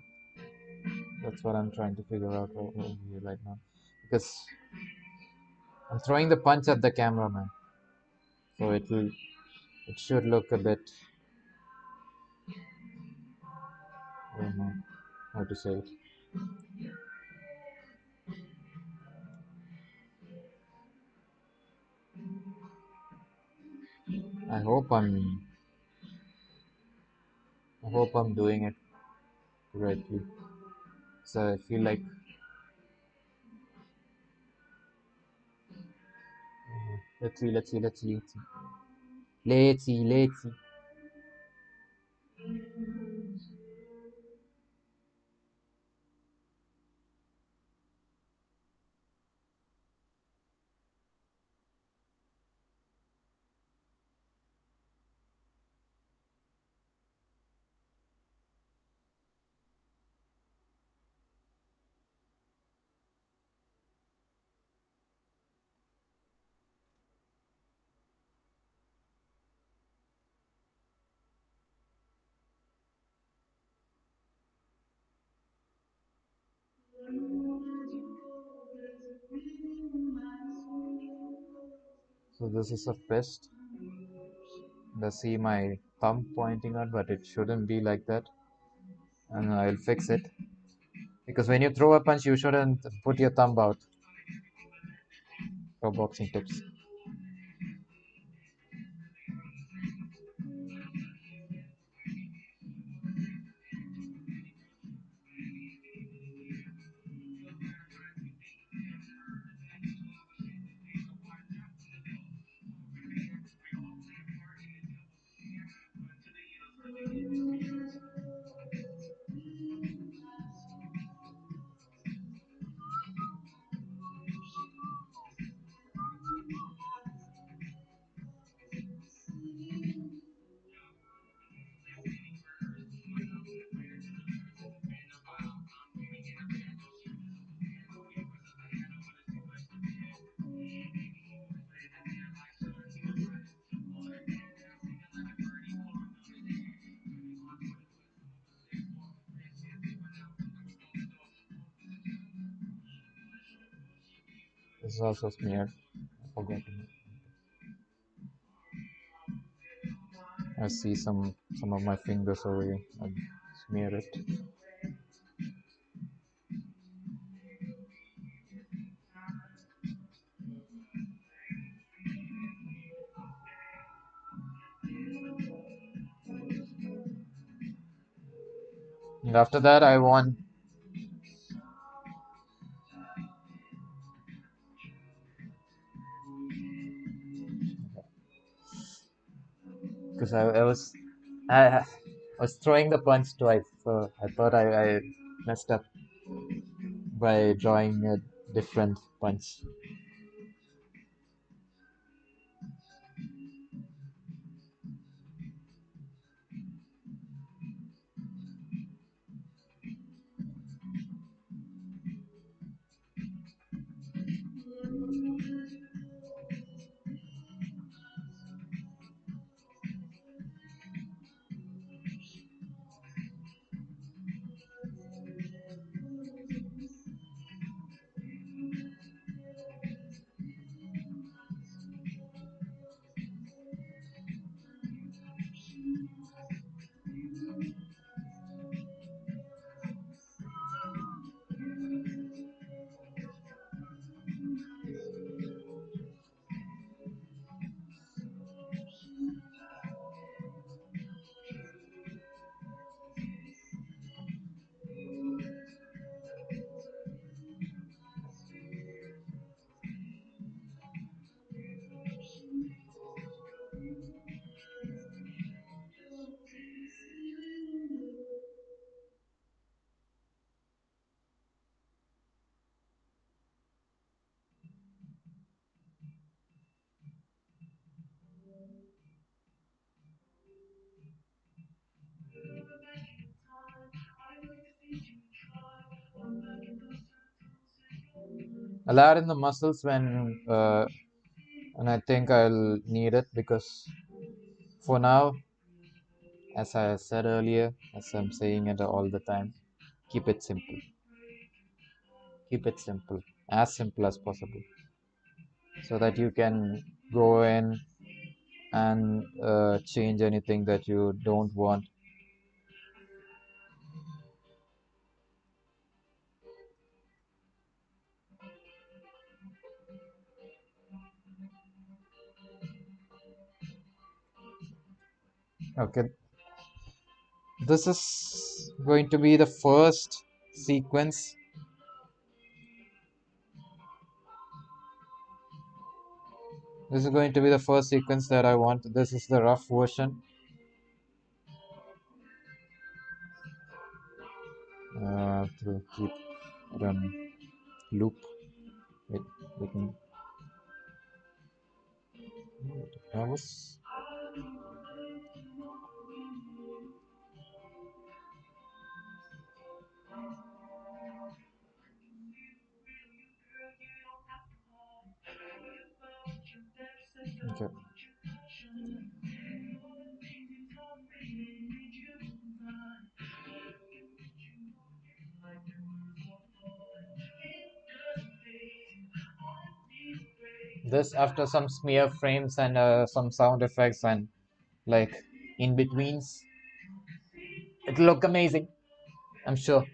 That's what I'm trying to figure out over here right now. Because I'm throwing the punch at the cameraman, so it should look a bit, I don't know how to say it. I hope I'm I hope I'm doing it correctly. So I feel like Let's see. So this is a fist. I see my thumb pointing out, but it shouldn't be like that. And I'll fix it. Because when you throw a punch, you shouldn't put your thumb out for boxing tips. This is also smeared. I forgot to. I see some of my fingers over here. I smear it. And after that, I want because I was throwing the punch twice, so I thought I messed up by drawing a different punch. I'll add in the muscles when I think I'll need it because for now, as I said earlier, as I'm saying it all the time, keep it simple. Keep it simple, as simple as possible, so that you can go in and change anything that you don't want. Okay, this is going to be the first sequence. This is going to be the first sequence that I want. This is the rough version. To keep it on loop. Wait, let me. That was. Okay. This after some smear frames and some sound effects and like in betweens, it'll look amazing, I'm sure.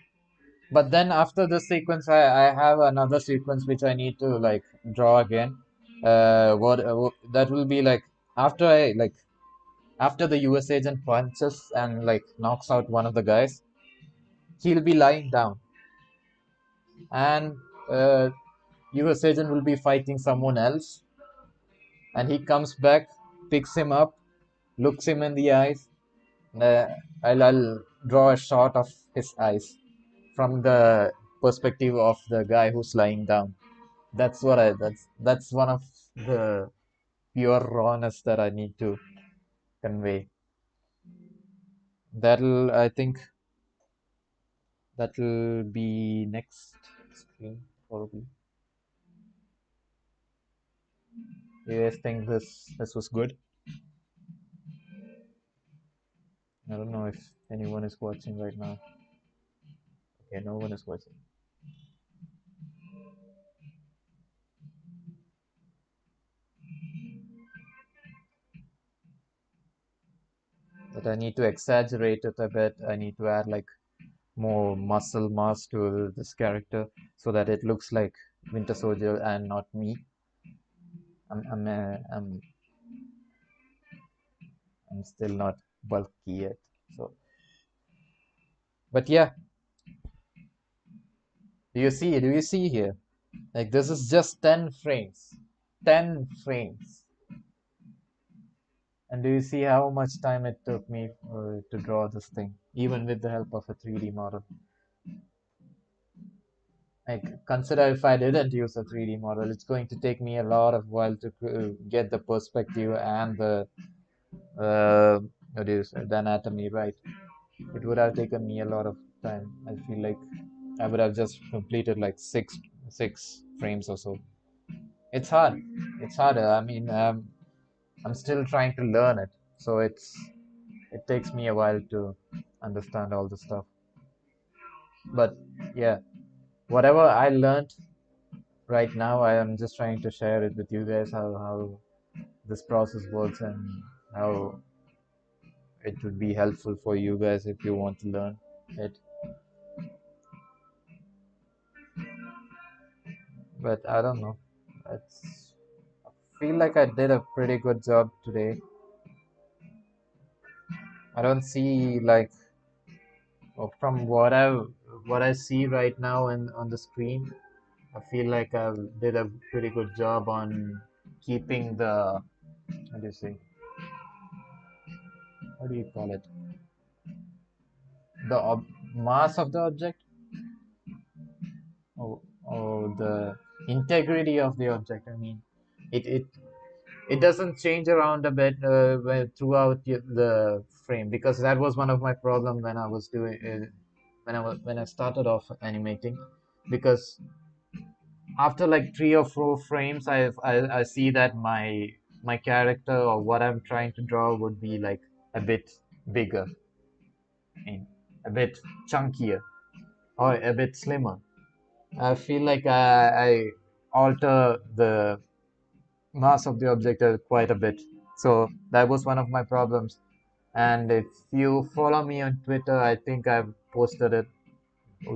But then after this sequence, I have another sequence which I need to like draw again. That will be like after I like after the US agent punches and like knocks out one of the guys, he'll be lying down, and US agent will be fighting someone else, and he comes back, picks him up, looks him in the eyes. Uh, I'll draw a shot of his eyes from the perspective of the guy who's lying down. That's one of the pure rawness that I need to convey. I think that'll be next screen probably. You guys think this was good? I don't know if anyone is watching right now. Okay, no one is watching. But I need to exaggerate it a bit. I need to add like more muscle mass to this character so that it looks like Winter Soldier and not me. I'm I'm uh, I'm I'm still not bulky yet. So, but yeah, do you see here? Like this is just 10 frames. 10 frames. And do you see how much time it took me to draw this thing, even with the help of a 3D model? Like, consider if I didn't use a 3D model, it's going to take me a lot of while to get the perspective and the uh, what do you say, the anatomy right. It would have taken me a lot of time. I feel like I would have just completed like six frames or so. It's hard. It's harder. I mean, I'm still trying to learn it, so it takes me a while to understand all the stuff. But yeah, whatever I learned right now, I am just trying to share it with you guys how this process works and how it would be helpful for you guys if you want to learn it. But I don't know. It's I feel like I did a pretty good job today. I don't see like from what I see right now on the screen. I feel like I did a pretty good job on keeping the what do you say? What do you call it? The mass of the object, or the integrity of the object. I mean, it it it doesn't change around a bit throughout the frame, because that was one of my problem when I was doing when I started off animating, because after like 3 or 4 frames I see that my character or what I'm trying to draw would be like a bit bigger and a bit chunkier or a bit slimmer. I feel like I alter the mass of the object quite a bit, so that was one of my problems. And if you follow me on Twitter, I think I've posted it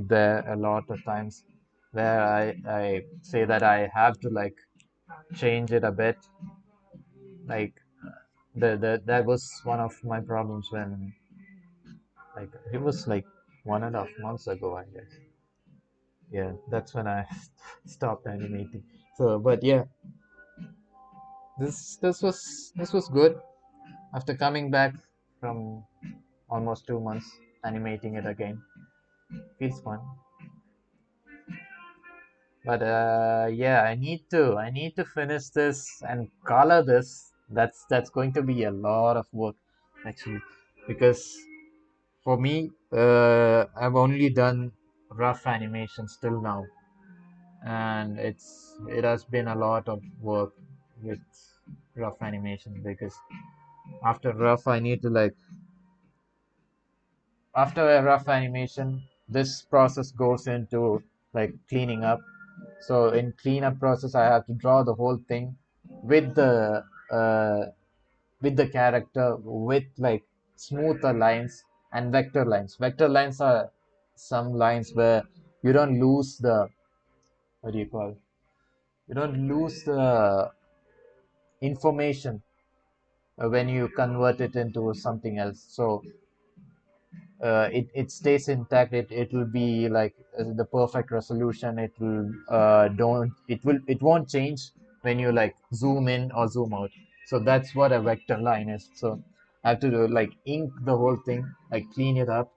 there a lot of times, where I say that I have to like change it a bit. Like the that was one of my problems when like it was like 1.5 months ago, I guess. Yeah, that's when I stopped animating. So, but yeah, This was good. After coming back from almost 2 months, animating it again feels fun. But yeah, I need to finish this and color this. That's going to be a lot of work actually, because for me, I've only done rough animations till now, and it has been a lot of work with rough animation, because after rough I need to like after a rough animation, this process goes into like cleaning up. So in cleanup process, I have to draw the whole thing with uh, the character with like smoother lines and vector lines. Vector lines are some lines where you don't lose the what do you call? You don't lose the information when you convert it into something else. So it stays intact. It will be like the perfect resolution. It will don't it won't change when you like zoom in or zoom out. So that's what a vector line is. So I have to do, like ink the whole thing, like clean it up,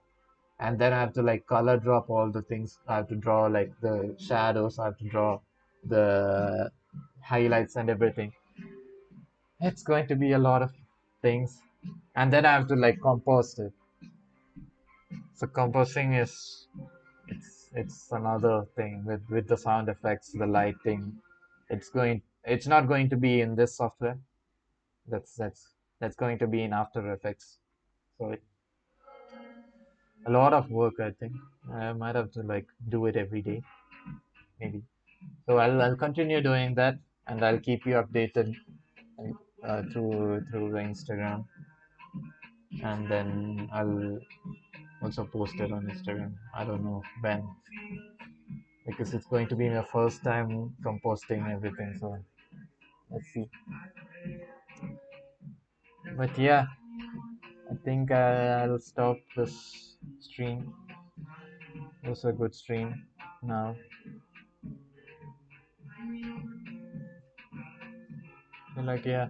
and then I have to like color drop all the things. I have to draw like the shadows. I have to draw the highlights and everything. It's going to be a lot of things, and then I have to like compose it. So composing is it's another thing with the sound effects, the lighting. It's not going to be in this software. That's going to be in After Effects. So a lot of work, I think. I might have to like do it every day, maybe. So I'll continue doing that, and I'll keep you updated through the Instagram, and then I'll also post it on Instagram. I don't know when, because it's going to be my first time composting everything. So let's see. But yeah, I think I'll stop this stream. It was a good stream. Now, so like yeah,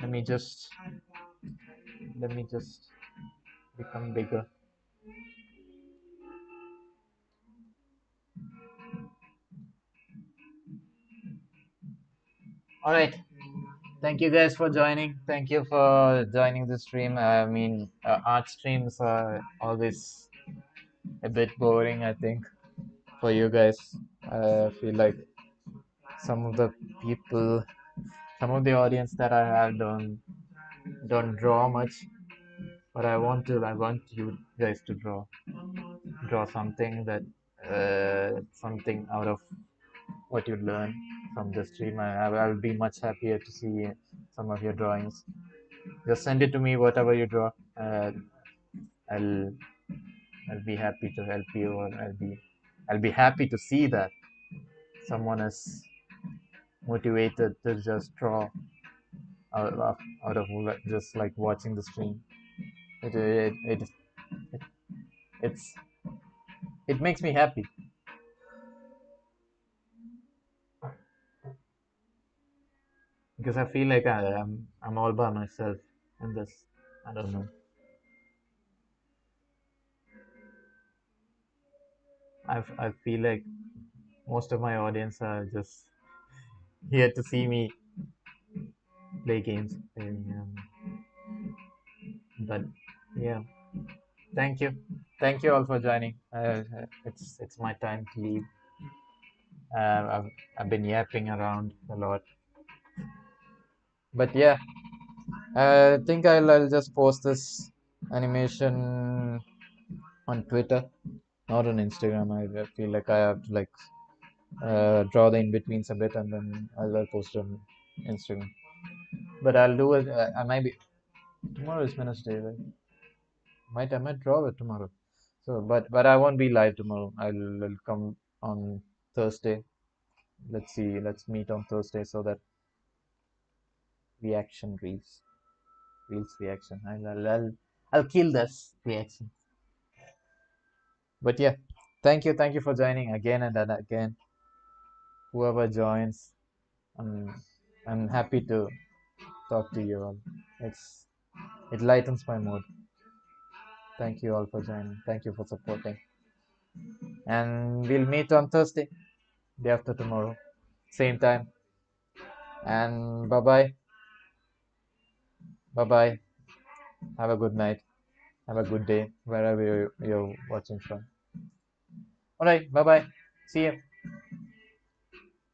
let me just let me just become bigger. All right. Thank you guys for joining. Thank you for joining the stream. I mean, art streams are always a bit boring, I think, for you guys. I feel like some of the people, some of the audience that I have don't draw much, but I want you guys to draw something that something out of what you learn from the stream. I'll be much happier to see some of your drawings. Just send it to me, whatever you draw. I'll I'll be happy to help you, or I'll be happy to see that someone is motivated to just draw out of just like watching the stream. It it's it makes me happy, because I feel like I'm all by myself in this. I don't know. I feel like most of my audience are just here to see me play games. But yeah, thank you all for joining. It's my time to leave. I've been yapping around a lot, but yeah, I think I'll just post this animation on Twitter, not on Instagram. I feel like I have to like draw the in betweens a bit, and then I'll post it on Instagram. But I'll do it. I might be tomorrow is Wednesday, right? I might draw it tomorrow. So, but I won't be live tomorrow. I'll come on Thursday. Let's see. Let's meet on Thursday so that reaction reels reaction. I'll kill this reaction. But yeah, thank you for joining again and then again. Whoever joins, um, I'm happy to talk to you all. It's it lightens my mood. Thank you all for joining. Thank you for supporting. And we'll meet on Thursday, day after tomorrow, same time. And bye bye. Bye bye. Have a good night. Have a good day wherever you're watching from. All right. Bye bye. See you.